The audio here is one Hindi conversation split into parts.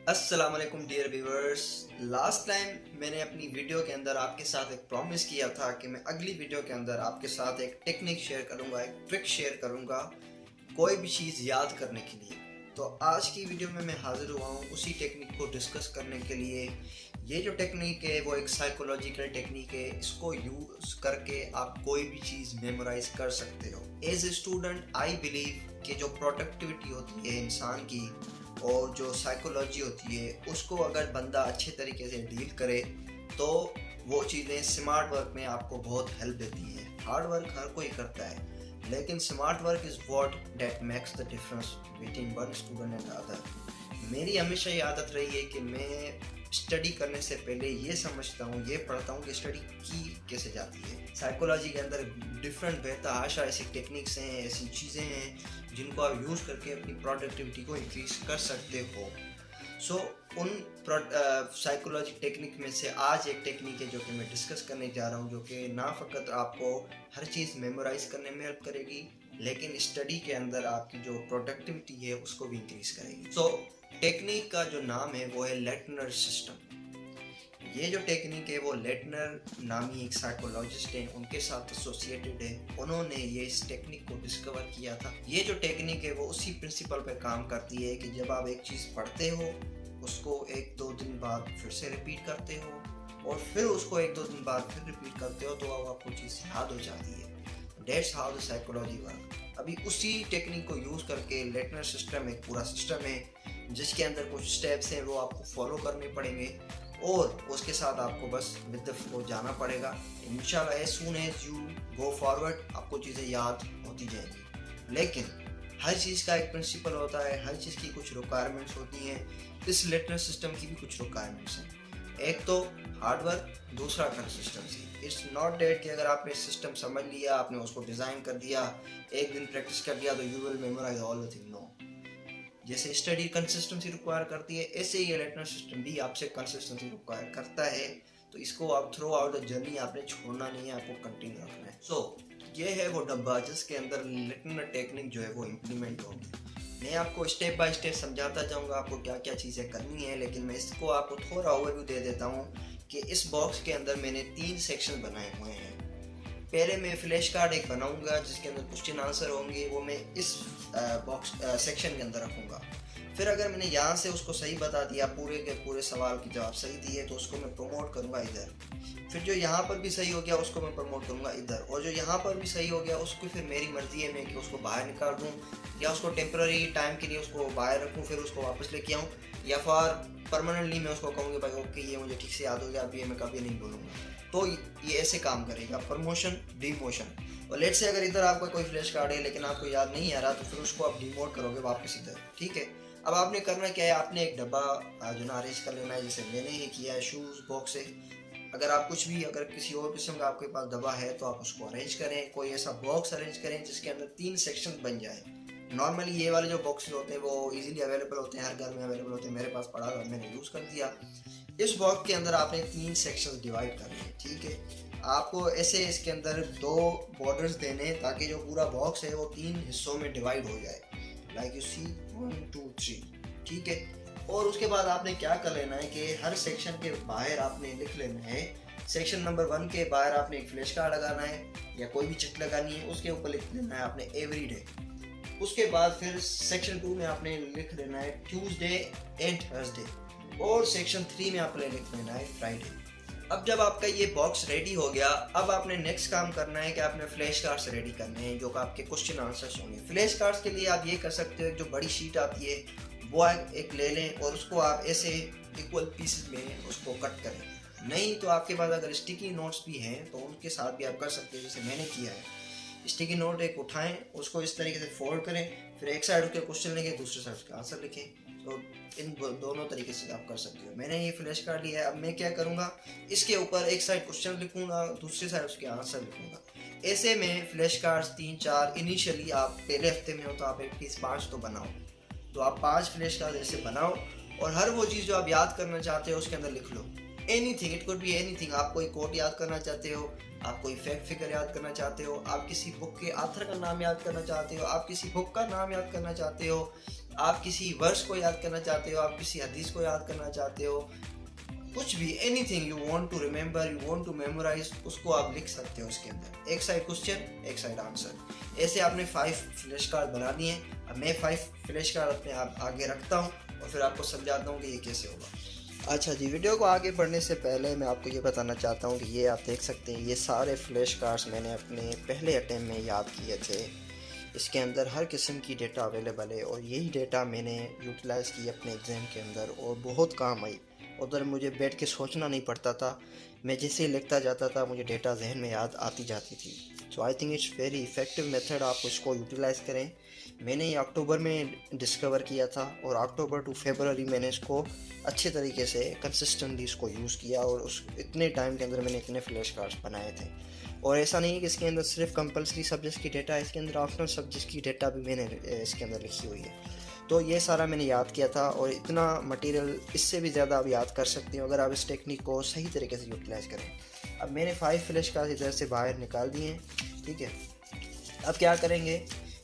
अस्सलाम वालेकुम डियर व्यूअर्स। लास्ट टाइम मैंने अपनी वीडियो के अंदर आपके साथ एक प्रॉमिस किया था कि मैं अगली वीडियो के अंदर आपके साथ एक टेक्निक शेयर करूंगा, एक ट्रिक शेयर करूंगा कोई भी चीज़ याद करने के लिए। तो आज की वीडियो में मैं हाजिर हुआ हूँ उसी टेक्निक को डिस्कस करने के लिए। ये जो टेक्निक है वो एक साइकोलॉजिकल टेक्निक है। इसको यूज़ करके आप कोई भी चीज़ मेमोराइज कर सकते हो। As a student I believe कि जो प्रोडक्टिविटी होती है इंसान की और जो साइकोलॉजी होती है उसको अगर बंदा अच्छे तरीके से डील करे तो वो चीज़ें स्मार्ट वर्क में आपको बहुत हेल्प देती हैं। हार्ड वर्क हर कोई करता है लेकिन smart work is what that makes the difference between one student and other. मेरी हमेशा ये आदत रही है कि मैं स्टडी करने से पहले ये समझता हूँ, ये पढ़ता हूँ कि स्टडी की कैसे जाती है। साइकोलॉजी के अंदर डिफरेंट बेतहाशा ऐसी टेक्निक्स हैं, ऐसी चीज़ें हैं जिनको आप यूज़ करके अपनी प्रोडक्टिविटी को इंक्रीज कर सकते हो। सो उन साइकोलॉजी टेक्निक में से आज एक टेक्निक है जो कि मैं डिस्कस करने जा रहा हूँ, जो कि ना फ़कत आपको हर चीज़ मेमोराइज करने में हेल्प करेगी लेकिन स्टडी के अंदर आपकी जो प्रोडक्टिविटी है उसको भी इंक्रीज करेगी। सो टेक्निक का जो नाम है वो है लेटनर सिस्टम। ये जो टेक्निक है वो लेटनर नामी एक साइकोलॉजिस्ट हैं, उनके साथ एसोसिएटेड है। उन्होंने ये इस टेक्निक को डिस्कवर किया था। ये जो टेक्निक है वो उसी प्रिंसिपल पे काम करती है कि जब आप एक चीज़ पढ़ते हो उसको एक दो दिन बाद फिर से रिपीट करते हो और फिर उसको एक दो दिन बाद फिर रिपीट करते हो तो आपको चीज़ याद हो जाती है। Dates how the psychology work. अभी उसी टेक्निक को यूज़ करके लेटनर सिस्टम एक पूरा सिस्टम है जिसके अंदर कुछ स्टेप्स हैं वो आपको फॉलो करने पड़ेंगे और उसके साथ आपको बस विद द फ्लो जाना पड़ेगा। इंशाल्लाह as soon as you go forward आपको चीज़ें याद होती जाएंगी। लेकिन हर चीज़ का एक प्रिंसिपल होता है, हर चीज़ की कुछ रिक्वायरमेंट्स होती हैं। इस लेटनर सिस्टम की भी कुछ रिक्वायरमेंट्स हैं। एक तो हार्डवर्क, दूसरा कंसिस्टेंसी। इट्स नॉट डेट कि अगर आपने सिस्टम समझ लिया, आपने उसको डिज़ाइन कर दिया, एक दिन प्रैक्टिस कर दिया तो you will memorise all the thing. No, जैसे स्टडी कंसिस्टेंसी रिक्वायर करती है ऐसे ही ये लेटनर सिस्टम भी आपसे कंसिस्टेंसी रिक्वायर करता है। तो इसको आप थ्रू आउट द जर्नी आपने छोड़ना नहीं है, आपको कंटिन्यू रखना है। सो ये है वो डब्बा जिसके अंदर लेटनर टेक्निक जो है वो इम्प्लीमेंट होगी। मैं आपको स्टेप बाय स्टेप समझाता जाऊंगा आपको क्या क्या चीज़ें करनी है, लेकिन मैं इसको आपको थोड़ा ओवरव्यू दे देता हूँ कि इस बॉक्स के अंदर मैंने 3 सेक्शन बनाए हुए हैं। पहले मैं फ्लैश कार्ड एक बनाऊंगा जिसके अंदर क्वेश्चन आंसर होंगे, वो मैं इस बॉक्स सेक्शन के अंदर रखूंगा। फिर अगर मैंने यहाँ से उसको सही बता दिया, पूरे के पूरे सवाल के जवाब सही दिए, तो उसको मैं प्रमोट करूँगा इधर। फिर जो यहाँ पर भी सही हो गया उसको मैं प्रमोट करूँगा इधर, और जो यहाँ पर भी सही हो गया उसको फिर मेरी मर्जी है मैं कि उसको बाहर निकाल दूँ या उसको टेम्प्रेरी टाइम के लिए उसको बाहर रखूँ फिर उसको वापस लेके आऊँ, या फिर परमानेंटली मैं उसको कहूँगी भाई ओके ये मुझे ठीक से याद हो गया, अभी ये मैं कभी नहीं भूलूंगा। तो ये ऐसे काम करेगा, प्रमोशन डिमोशन। और लेट से अगर इधर आपका कोई फ्लैश कार्ड है लेकिन आपको याद नहीं आ रहा तो फिर उसको आप डिमोट करोगे वापस इधर, ठीक है। अब आपने करना क्या है, आपने एक डब्बा जो ना अरेंज कर लेना है जैसे मैंने ही किया है शूज़ बॉक्स से। अगर आप कुछ भी अगर किसी और किस्म का आपके पास डब्बा है तो आप उसको अरेंज करें, कोई ऐसा बॉक्स अरेंज करें जिसके अंदर 3 सेक्शन बन जाए। नॉर्मली ये वाले जो बॉक्सेस होते हैं वो इजीली अवेलेबल होते हैं, हर घर में अवेलेबल होते हैं। मेरे पास पड़ा हुआ मैंने यूज़ कर दिया। इस बॉक्स के अंदर आपने 3 सेक्शन डिवाइड करने हैं, ठीक है। आपको ऐसे इसके अंदर 2 बॉर्डर्स देने ताकि जो पूरा बॉक्स है वो 3 हिस्सों में डिवाइड हो जाए, लाइक यू सी 1 2 3, ठीक है। और उसके बाद आपने क्या कर लेना है कि हर सेक्शन के बाहर आपने लिख लेना है, सेक्शन नंबर 1 के बाहर आपने एक फ्लैश कार्ड लगाना है या कोई भी चिट लगानी है, उसके ऊपर लिख लेना है आपने एवरीडे। उसके बाद फिर सेक्शन 2 में आपने लिख लेना है ट्यूसडे एंड थर्सडे, और सेक्शन 3 में आपने लिख लेना है फ्राइडे। अब जब आपका ये बॉक्स रेडी हो गया, अब आपने नेक्स्ट काम करना है कि आपने फ्लैश कार्ड्स रेडी करने हैं जो कि आपके क्वेश्चन आंसर्स होंगे। फ्लैश कार्ड्स के लिए आप ये कर सकते हो, जो बड़ी शीट आती है वो एक ले लें और उसको आप ऐसे इक्वल पीसेस में उसको कट करें। नहीं तो आपके पास अगर स्टिकी नोट्स भी हैं तो उनके साथ भी आप कर सकते हैं जैसे मैंने किया है। स्टिकी नोट एक उठाएं, उसको इस तरीके से फोल्ड करें, फिर एक साइड उसके क्वेश्चन लिखें, दूसरे साइड उसका आंसर लिखें। तो इन दोनों तरीके से आप कर सकते हो। मैंने ये फ्लैश कार्ड लिया है, अब मैं क्या करूँगा, इसके ऊपर एक साइड क्वेश्चन लिखूँगा, दूसरी साइड उसके आंसर लिखूँगा। ऐसे में फ्लैश कार्ड्स 3-4 इनिशियली आप पहले हफ्ते में हो तो आप एटलीस्ट 5 तो बनाओ। तो आप 5 फ्लैश कार्ड ऐसे बनाओ और हर वो चीज़ जो आप याद करना चाहते हो उसके अंदर लिख लो। Anything, it could be anything. आप कोई कोट याद करना चाहते हो, आप कोई फैक्ट फिगर याद करना चाहते हो, आप किसी बुक के ऑथर का नाम याद करना चाहते हो, आप किसी बुक का नाम याद करना चाहते हो, आप किसी वर्स को याद करना चाहते हो, आप किसी हदीस को याद करना चाहते हो, कुछ भी, anything you want to remember, you want to memorise, उसको आप लिख सकते हो उसके अंदर। एक साइड क्वेश्चन, एक साइड आंसर। ऐसे आपने 5 फ्लैश कार्ड बना दिए। अब मैं 5 फ्लैश कार्ड अपने आप आगे रखता हूँ और फिर आपको समझाता हूँ कि ये कैसे होगा। अच्छा जी, वीडियो को आगे बढ़ने से पहले मैं आपको ये बताना चाहता हूँ कि ये आप देख सकते हैं, ये सारे फ्लैश कार्ड्स मैंने अपने पहले अटैम्प्ट में याद किए थे। इसके अंदर हर किस्म की डेटा अवेलेबल है और यही डेटा मैंने यूटिलाइज़ की अपने एग्ज़ाम के अंदर और बहुत काम आई। उधर मुझे बैठ के सोचना नहीं पड़ता था, मैं जैसे ही लिखता जाता था मुझे डेटा जहन में याद आती जाती थी। So I think it's very effective method, आप इसको यूटिलाइज़ करें। मैंने ये अक्टूबर में डिस्कवर किया था और अक्टूबर टू फरवरी मैंने इसको अच्छे तरीके से कंसिस्टेंटली इसको यूज़ किया और उस इतने टाइम के अंदर मैंने इतने फ्लैश कार्ड्स बनाए थे। और ऐसा नहीं है कि इसके अंदर सिर्फ कंपलसरी सब्जेक्ट्स की डेटा है, इसके अंदर ऑप्शनल सब्जेक्ट्स की डेटा भी मैंने इसके अंदर लिखी हुई है। तो ये सारा मैंने याद किया था और इतना मटेरियल इससे भी ज़्यादा आप याद कर सकते हो अगर आप इस टेक्निक को सही तरीके से यूटिलाइज़ करें। अब मैंने 5 फ्लैश कार्ड इधर से बाहर निकाल दिए हैं, ठीक है। अब क्या करेंगे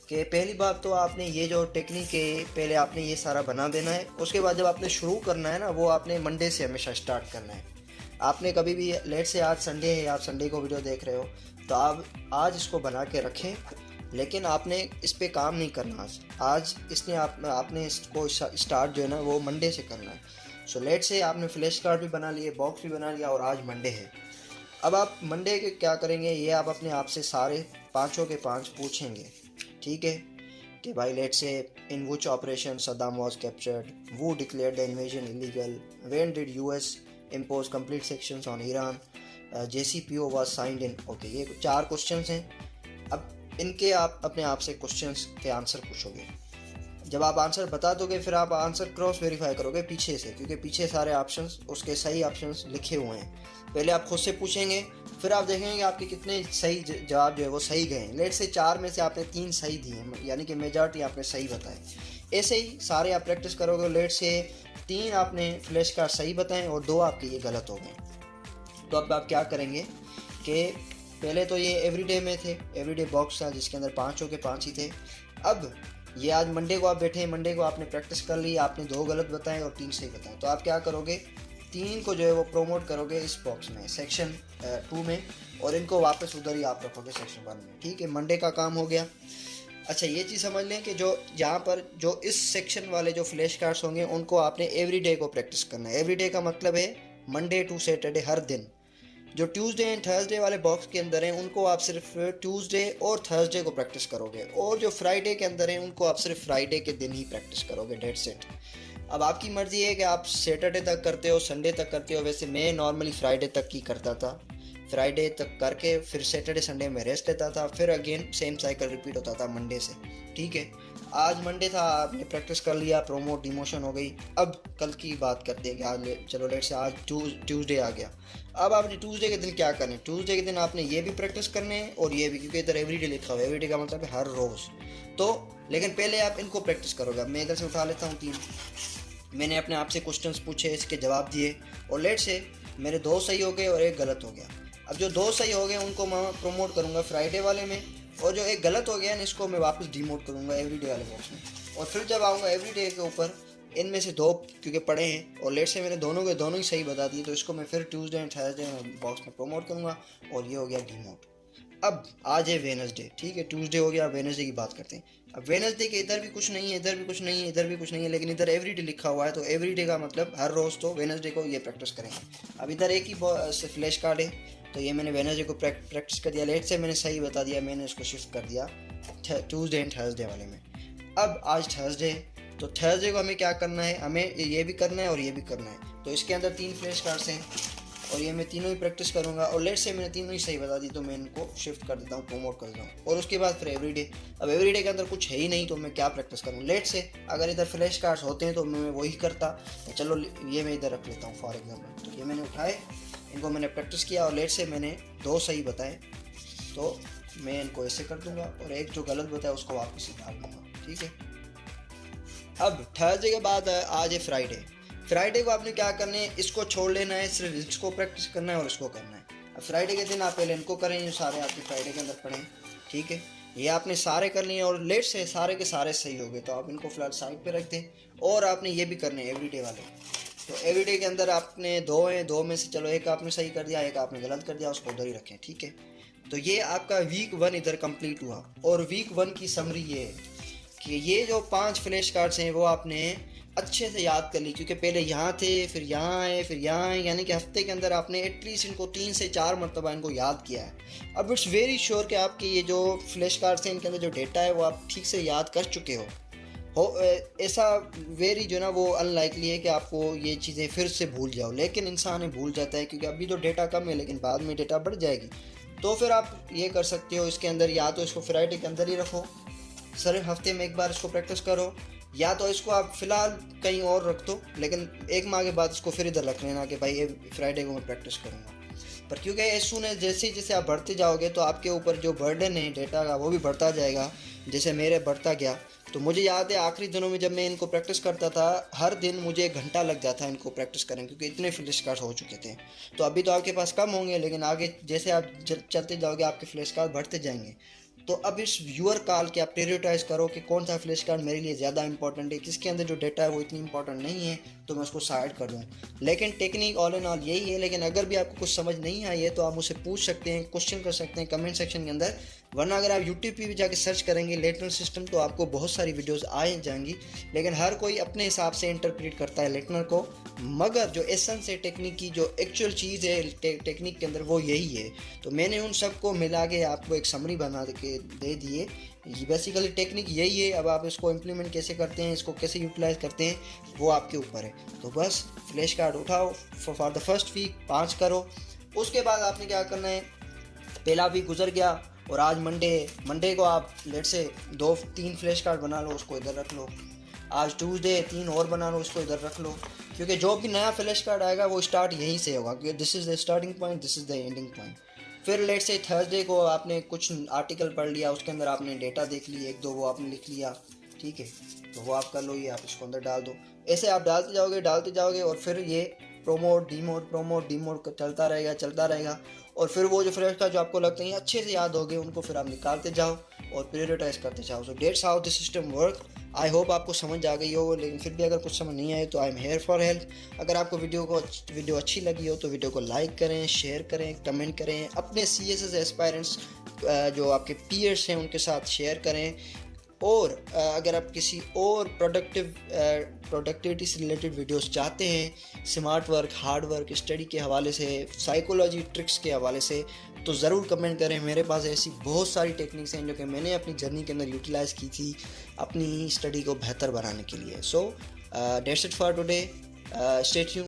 कि पहली बात तो आपने ये जो टेक्निक है पहले आपने ये सारा बना देना है। उसके बाद जब आपने शुरू करना है ना, वो आपने मंडे से हमेशा स्टार्ट करना है। आपने कभी भी, लेट से आज संडे है, आप संडे को वीडियो देख रहे हो, तो आप आज इसको बना के रखें, लेकिन आपने इस पे काम नहीं करना आज इसने आपने इसको स्टार्ट जो है ना वो मंडे से करना है। सो लेट से आपने फ्लैश कार्ड भी बना लिए, बॉक्स भी बना लिया और आज मंडे है। अब आप मंडे के क्या करेंगे, ये आप अपने आप से सारे पाँचों के 5 पूछेंगे, ठीक है, कि भाई let's say in which operation Saddam was captured, वो declared the invasion illegal, when did US impose complete sections on Iran, JCPO was signed in. Okay, ये 4 क्वेश्चंस हैं। अब इनके आप अपने आप से क्वेश्चंस के आंसर पूछोगे। जब आप आंसर बता दोगे फिर आप आंसर क्रॉस वेरीफाई करोगे पीछे से, क्योंकि पीछे सारे ऑप्शंस, उसके सही ऑप्शंस लिखे हुए हैं। पहले आप खुद से पूछेंगे, फिर आप देखेंगे कि आपके कितने सही जवाब जो है वो सही गए हैं। लेट से 4 में से आपने 3 सही दिए हैं, यानी कि मेजॉरिटी आपने सही बताए। ऐसे ही सारे आप प्रैक्टिस करोगे। लेट से 3 आपने फ्लैश कार्ड सही बताएं और 2 आपके ये गलत हो गए। तो अब आप क्या करेंगे कि पहले तो ये एवरीडे में थे, एवरीडे बॉक्स था जिसके अंदर 5 के 5 ही थे। अब ये आज मंडे को आप बैठे, मंडे को आपने प्रैक्टिस कर ली, आपने 2 गलत बताए और 3 सही बताए। तो आप क्या करोगे, 3 को जो है वो प्रोमोट करोगे इस बॉक्स में, सेक्शन 2 में, और इनको वापस उधर ही आप रखोगे सेक्शन 1 में, ठीक है। मंडे का काम हो गया। अच्छा, ये चीज़ समझ लें कि जो यहाँ पर जो इस सेक्शन वाले जो फ्लैश कार्ड्स होंगे उनको आपने एवरीडे को प्रैक्टिस करना है। एवरीडे का मतलब है मंडे टू सैटरडे, हर दिन। जो ट्यूसडे एंड थर्सडे वाले बॉक्स के अंदर हैं उनको आप सिर्फ ट्यूसडे और थर्सडे को प्रैक्टिस करोगे, और जो फ्राइडे के अंदर हैं उनको आप सिर्फ फ्राइडे के दिन ही प्रैक्टिस करोगे, डेट्स इट। अब आपकी मर्ज़ी है कि आप सैटरडे तक करते हो, संडे तक करते हो। वैसे मैं नॉर्मली फ्राइडे तक ही करता था, फ्राइडे तक करके फिर सैटरडे संडे में रेस्ट लेता था, फिर अगेन सेम साइकिल रिपीट होता था मंडे से, ठीक है। आज मंडे था, आपने प्रैक्टिस कर लिया, प्रोमोट डिमोशन हो गई। अब कल की बात करते हैं कि आज चलो लेट से आज ट्यूसडे आ गया। अब आपने ट्यूसडे के दिन क्या करना है, ट्यूसडे के दिन आपने ये भी प्रैक्टिस करने हैं और ये भी, क्योंकि इधर एवरीडे लिखा हुआ है, एवरीडे का मतलब है हर रोज़। तो लेकिन पहले आप इनको प्रैक्टिस करोगे। मैं इधर से उठा लेता हूँ 3, मैंने अपने आप से क्वेश्चंस पूछे, इसके जवाब दिए, और लेट से मेरे 2 सही हो गए और 1 गलत हो गया। अब जो 2 सही हो गए उनको मैं प्रमोट करूँगा फ्राइडे वाले में, और जो 1 गलत हो गया ना इसको मैं वापस डिमोट करूँगा एवरीडे वाले बॉक्स में। और फिर जब आऊँगा एवरीडे के ऊपर, इनमें से 2 क्योंकि पढ़े हैं और लेट से मैंने दोनों के दोनों ही सही बता दिए, तो इसको मैं फिर ट्यूसडे एंड थर्सडे बॉक्स में प्रमोट करूँगा, और ये हो गया डिमोट। अब आज है वेडनेसडे, ठीक है, ट्यूसडे हो गया, वेडनेसडे की बात करते हैं। अब वेडनेसडे के इधर भी कुछ नहीं है, इधर भी कुछ नहीं है, इधर भी कुछ नहीं है, लेकिन इधर एवरीडे लिखा हुआ है, तो एवरीडे का मतलब हर रोज़, तो वेडनेसडे को ये प्रैक्टिस करेंगे। अब इधर एक ही फ्लैश कार्ड है, तो ये मैंने वेडनेसडे को प्रैक्टिस कर दिया। लेट से मैंने सही बता दिया, मैंने इसको शिफ्ट कर दिया ट्यूसडे एंड थर्सडे वाले में। अब आज थर्सडे, तो थर्सडे को हमें क्या करना है, हमें ये भी करना है और ये भी करना है। तो इसके अंदर 3 फ्लैश कार्ड्स हैं और ये मैं तीनों ही प्रैक्टिस करूँगा, और लेट से मैंने तीनों ही सही बता दी, तो मैं इनको शिफ्ट कर देता हूँ, प्रमोट कर देता हूँ। और उसके बाद फिर एवरीडे। अब एवरीडे के अंदर कुछ है ही नहीं, तो मैं क्या प्रैक्टिस करूँ। लेट से अगर इधर फ्लैश कार्ड्स होते हैं तो मैं वही करता, तो चलो ये मैं इधर रख लेता हूँ फॉर एग्जाम्पल। तो ये मैंने उठाए, इनको मैंने प्रैक्टिस किया, और लेट से मैंने 2 सही बताए, तो मैं इनको ऐसे कर दूँगा, और 1 जो गलत बताया उसको वापस निकाल दूँगा, ठीक है। अब थर्सडे के बाद आज है फ्राइडे। फ्राइडे को आपने क्या करना है, इसको छोड़ लेना है, सिर्फ इसको प्रैक्टिस करना है और इसको करना है। अब फ्राइडे के दिन आप पहले इनको करें, जो सारे आपके फ्राइडे के अंदर पढ़ें, ठीक है। ये आपने सारे कर लिए और लेट से सारे के सारे सही हो गए, तो आप इनको फिलहाल साइड पे रख दें। और आपने ये भी करने हैं एवरीडे वाले। तो एवरीडे के अंदर आपने दो हैं, दो में से चलो एक आपने सही कर दिया, एक आपने गलत कर दिया, उसको उधर ही रखें, ठीक है। तो ये आपका वीक 1 इधर कंप्लीट हुआ। और वीक 1 की समरी ये है कि ये जो 5 फ्लैश कार्ड्स हैं वो आपने अच्छे से याद कर ली, क्योंकि पहले यहाँ थे, फिर यहाँ आए, फिर यहाँ आए, यानी कि हफ्ते के अंदर आपने एटलीस्ट इनको 3 से 4 मरतबा इनको याद किया है। अब इट्स वेरी श्योर कि आपके ये जो फ्लैश कार्ड्स हैं इनके अंदर जो डेटा है वो आप ठीक से याद कर चुके हो। ऐसा वेरी जो ना वो अनलाइकली है कि आपको ये चीज़ें फिर से भूल जाओ, लेकिन इंसान भूल जाता है क्योंकि अभी तो डेटा कम है, लेकिन बाद में डेटा बढ़ जाएगी। तो फिर आप ये कर सकते हो, इसके अंदर या तो इसको फ्राइडे के अंदर ही रखो, सिर्फ हफ्ते में एक बार इसको प्रैक्टिस करो, या तो इसको आप फ़िलहाल कहीं और रख दो, लेकिन 1 माह के बाद इसको फिर इधर रख लेना कि भाई ये फ्राइडे को मैं प्रैक्टिस करूँगा। पर क्योंकि एज सून एज जैसे जैसे आप बढ़ते जाओगे तो आपके ऊपर जो बर्डन है डेटा का वो भी बढ़ता जाएगा, जैसे मेरे बढ़ता गया। तो मुझे याद है आखिरी दिनों में जब मैं इनको प्रैक्टिस करता था, हर दिन मुझे 1 घंटा लग जाता इनको प्रैक्टिस करने, क्योंकि इतने फ्लैश कार्ड्स हो चुके थे। तो अभी तो आपके पास कम होंगे, लेकिन आगे जैसे आप चलते जाओगे आपके फ्लैश कार्ड बढ़ते जाएंगे। तो अब इस व्यूअर कॉल के आप प्रायोरिटाइज करो कि कौन सा फ्लैश कार्ड मेरे लिए ज़्यादा इंपॉर्टेंट है, किसके अंदर जो डेटा है वो इतनी इंपॉर्टेंट नहीं है, तो मैं उसको साइड कर दूँ। लेकिन टेक्निक ऑल इन ऑल यही है। लेकिन अगर भी आपको कुछ समझ नहीं आई है तो आप मुझसे पूछ सकते हैं, क्वेश्चन कर सकते हैं कमेंट सेक्शन के अंदर। वरना अगर आप यूट्यूब पे भी जाके सर्च करेंगे लेटनर सिस्टम तो आपको बहुत सारी वीडियोस आ जाएंगी। लेकिन हर कोई अपने हिसाब से इंटरप्रेट करता है लेटनर को, मगर जो एसेंस है टेक्निक की, जो एक्चुअल चीज़ है टेक्निक के अंदर वो यही है। तो मैंने उन सबको मिला के आपको एक समरी बना के दे दिए। ये बेसिकली टेक्निक यही है। अब आप इसको इम्प्लीमेंट कैसे करते हैं, इसको कैसे यूटिलाइज करते हैं, वो आपके ऊपर है। तो बस फ्लैश कार्ड उठाओ, फॉर द फर्स्ट वीक 5 करो। उसके बाद आपने क्या करना है, पहला वीक गुजर गया और आज मंडे को आप लेट से 2-3 फ्लैश कार्ड बना लो, उसको इधर रख लो। आज ट्यूसडे 3 और बना लो, उसको इधर रख लो, क्योंकि जो भी नया फ्लैश कार्ड आएगा वो स्टार्ट यहीं से होगा, क्योंकि this is the starting point, this is the ending point. फिर लेट से थर्सडे को आपने कुछ आर्टिकल पढ़ लिया, उसके अंदर आपने डेटा देख ली, 1-2 वो आपने लिख लिया, ठीक है, तो वो आप कर लो, ये आप इसको अंदर डाल दो। ऐसे आप डालते जाओगे और फिर ये प्रोमोट डीमोट चलता रहेगा। और फिर वो जो फ्लैश कार्ड जो आपको लगते हैं अच्छे से याद हो गए, उनको फिर आप निकालते जाओ और प्रायोरिटाइज करते जाओ। So that's how this system work. I hope आपको समझ आ गई हो, लेकिन फिर भी अगर कुछ समझ नहीं आए तो I am here for help. अगर आपको वीडियो अच्छी लगी हो तो वीडियो को लाइक करें, शेयर करें, कमेंट करें, अपने CSS एस्पायरेंट्स जो आपके पीयर्स हैं उनके साथ शेयर करें। और अगर आप किसी और प्रोडक्टिविटी से रिलेटेड वीडियोस चाहते हैं, smart work, hard work, study के हवाले से, साइकोलॉजी ट्रिक्स के हवाले से, तो ज़रूर कमेंट करें। मेरे पास ऐसी बहुत सारी टेक्निक्स हैं जो कि मैंने अपनी जर्नी के अंदर यूटिलाइज़ की थी अपनी स्टडी को बेहतर बनाने के लिए। So that's it for today, stay tuned.